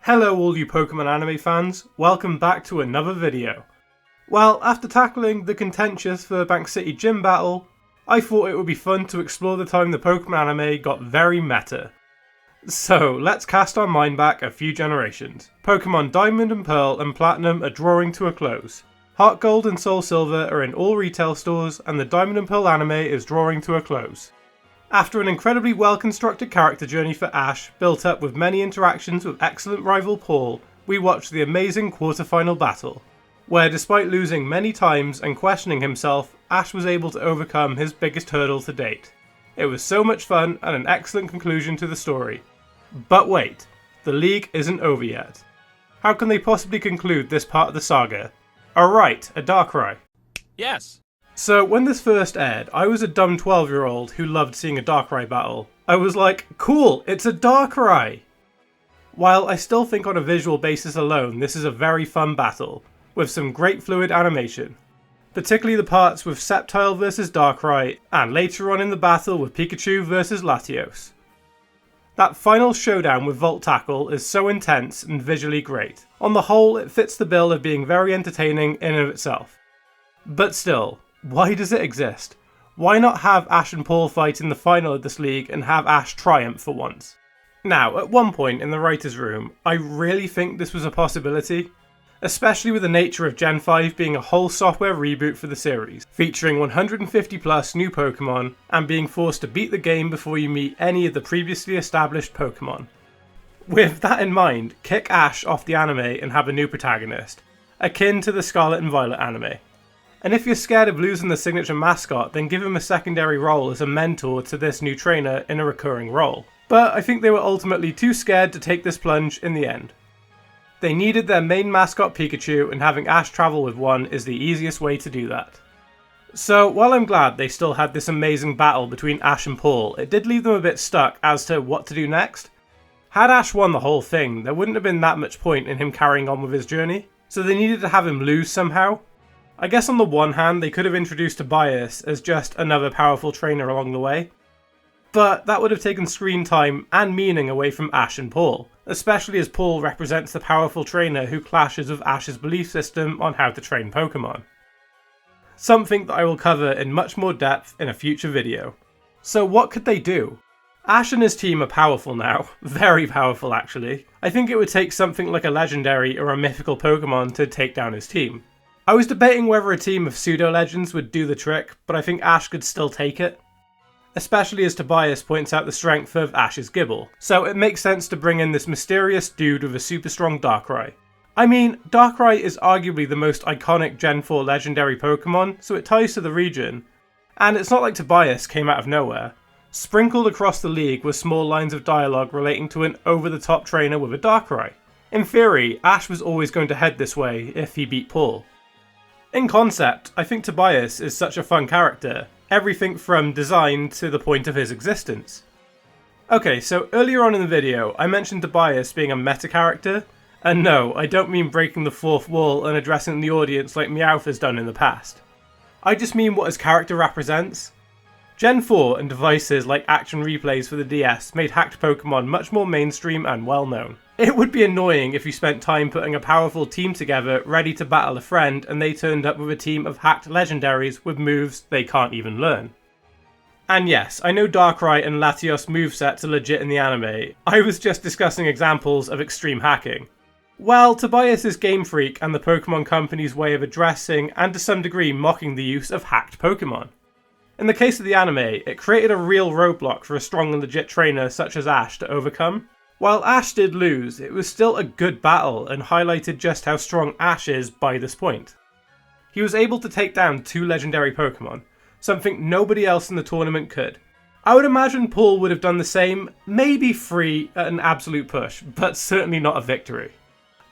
Hello all you Pokemon anime fans, welcome back to another video. Well, after tackling the contentious Furbank City gym battle, I thought it would be fun to explore the time the Pokemon anime got very meta. So, let's cast our mind back a few generations. Pokemon Diamond and Pearl and Platinum are drawing to a close. Heart Gold and Soul Silver are in all retail stores, and the Diamond and Pearl anime is drawing to a close. After an incredibly well-constructed character journey for Ash, built up with many interactions with excellent rival Paul, we watched the amazing quarterfinal battle, where despite losing many times and questioning himself, Ash was able to overcome his biggest hurdle to date. It was so much fun and an excellent conclusion to the story. But wait, the league isn't over yet. How can they possibly conclude this part of the saga? Alright, a Darkrai. Yes. So when this first aired, I was a dumb 12-year-old who loved seeing a Darkrai battle. I was like, cool, it's a Darkrai! While I still think on a visual basis alone this is a very fun battle, with some great fluid animation. Particularly the parts with Sceptile vs Darkrai, and later on in the battle with Pikachu vs Latios. That final showdown with Volt Tackle is so intense and visually great. On the whole, it fits the bill of being very entertaining in and of itself. But still, why does it exist? Why not have Ash and Paul fight in the final of this league and have Ash triumph for once? Now, at one point in the writer's room, I really think this was a possibility. Especially with the nature of Gen 5 being a whole software reboot for the series, featuring 150 plus new Pokemon, and being forced to beat the game before you meet any of the previously established Pokemon. With that in mind, kick Ash off the anime and have a new protagonist, akin to the Scarlet and Violet anime. And if you're scared of losing the signature mascot, then give him a secondary role as a mentor to this new trainer in a recurring role. But I think they were ultimately too scared to take this plunge in the end. They needed their main mascot Pikachu, and having Ash travel with one is the easiest way to do that. So while I'm glad they still had this amazing battle between Ash and Paul, it did leave them a bit stuck as to what to do next. Had Ash won the whole thing, there wouldn't have been that much point in him carrying on with his journey, so they needed to have him lose somehow. I guess on the one hand they could have introduced Tobias as just another powerful trainer along the way, but that would have taken screen time and meaning away from Ash and Paul, especially as Paul represents the powerful trainer who clashes with Ash's belief system on how to train Pokemon. Something that I will cover in much more depth in a future video. So what could they do? Ash and his team are powerful now, very powerful actually. I think it would take something like a legendary or a mythical Pokemon to take down his team. I was debating whether a team of pseudo-legends would do the trick, but I think Ash could still take it. Especially as Tobias points out the strength of Ash's Gibble, so it makes sense to bring in this mysterious dude with a super strong Darkrai. I mean, Darkrai is arguably the most iconic Gen 4 legendary Pokemon, so it ties to the region. And it's not like Tobias came out of nowhere. Sprinkled across the league were small lines of dialogue relating to an over-the-top trainer with a Darkrai. In theory, Ash was always going to head this way if he beat Paul. In concept, I think Tobias is such a fun character, everything from design to the point of his existence. Okay, so earlier on in the video, I mentioned Tobias being a meta character, and no, I don't mean breaking the fourth wall and addressing the audience like Meowth has done in the past. I just mean what his character represents. Gen 4 and devices like action replays for the DS made hacked Pokemon much more mainstream and well known. It would be annoying if you spent time putting a powerful team together ready to battle a friend and they turned up with a team of hacked legendaries with moves they can't even learn. And yes, I know Darkrai and Latios movesets are legit in the anime. I was just discussing examples of extreme hacking. Well, Tobias is Game Freak and the Pokemon Company's way of addressing and to some degree mocking the use of hacked Pokemon. In the case of the anime, it created a real roadblock for a strong and legit trainer such as Ash to overcome. While Ash did lose, it was still a good battle and highlighted just how strong Ash is by this point. He was able to take down 2 legendary Pokemon, something nobody else in the tournament could. I would imagine Paul would have done the same, maybe 3 at an absolute push, but certainly not a victory.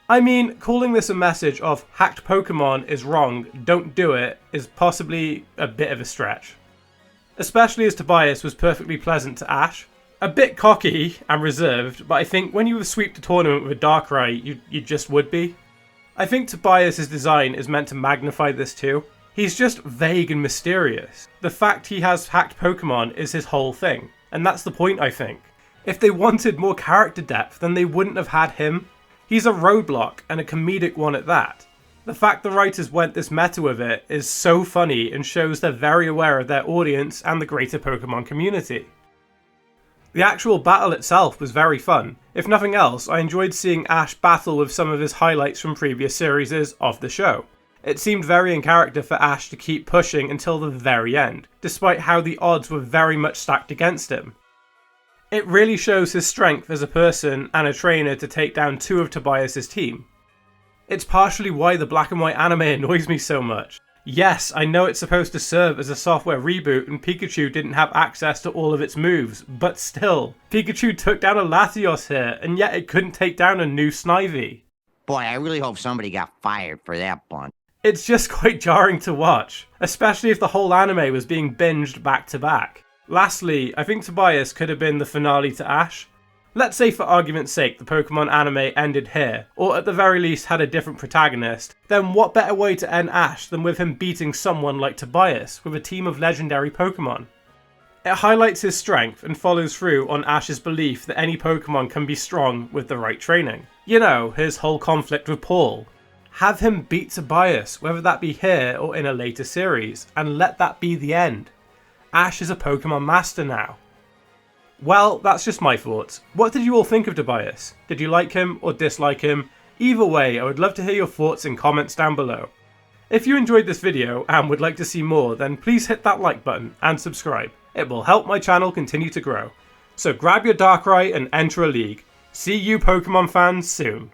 I mean, calling this a message of hacked Pokemon is wrong, don't do it, is possibly a bit of a stretch. Especially as Tobias was perfectly pleasant to Ash. A bit cocky and reserved, but I think when you sweep the tournament with a Darkrai, you just would be. I think Tobias' design is meant to magnify this too. He's just vague and mysterious. The fact he has hacked Pokemon is his whole thing, and that's the point I think. If they wanted more character depth, then they wouldn't have had him. He's a roadblock, and a comedic one at that. The fact the writers went this meta with it is so funny and shows they're very aware of their audience and the greater Pokemon community. The actual battle itself was very fun. If nothing else, I enjoyed seeing Ash battle with some of his highlights from previous series of the show. It seemed very in character for Ash to keep pushing until the very end, despite how the odds were very much stacked against him. It really shows his strength as a person and a trainer to take down two of Tobias' team. It's partially why the black and white anime annoys me so much. Yes, I know it's supposed to serve as a software reboot and Pikachu didn't have access to all of its moves, but still, Pikachu took down a Latios here, and yet it couldn't take down a new Snivy. Boy, I really hope somebody got fired for that blunt. It's just quite jarring to watch, especially if the whole anime was being binged back to back. Lastly, I think Tobias could have been the finale to Ash. Let's say for argument's sake the Pokemon anime ended here, or at the very least had a different protagonist, then what better way to end Ash than with him beating someone like Tobias with a team of legendary Pokemon? It highlights his strength and follows through on Ash's belief that any Pokemon can be strong with the right training. You know, his whole conflict with Paul. Have him beat Tobias, whether that be here or in a later series, and let that be the end. Ash is a Pokemon master now. Well, that's just my thoughts. What did you all think of Tobias? Did you like him or dislike him? Either way, I would love to hear your thoughts in comments down below. If you enjoyed this video and would like to see more, then please hit that like button and subscribe. It will help my channel continue to grow. So grab your Darkrai and enter a league. See you Pokemon fans soon.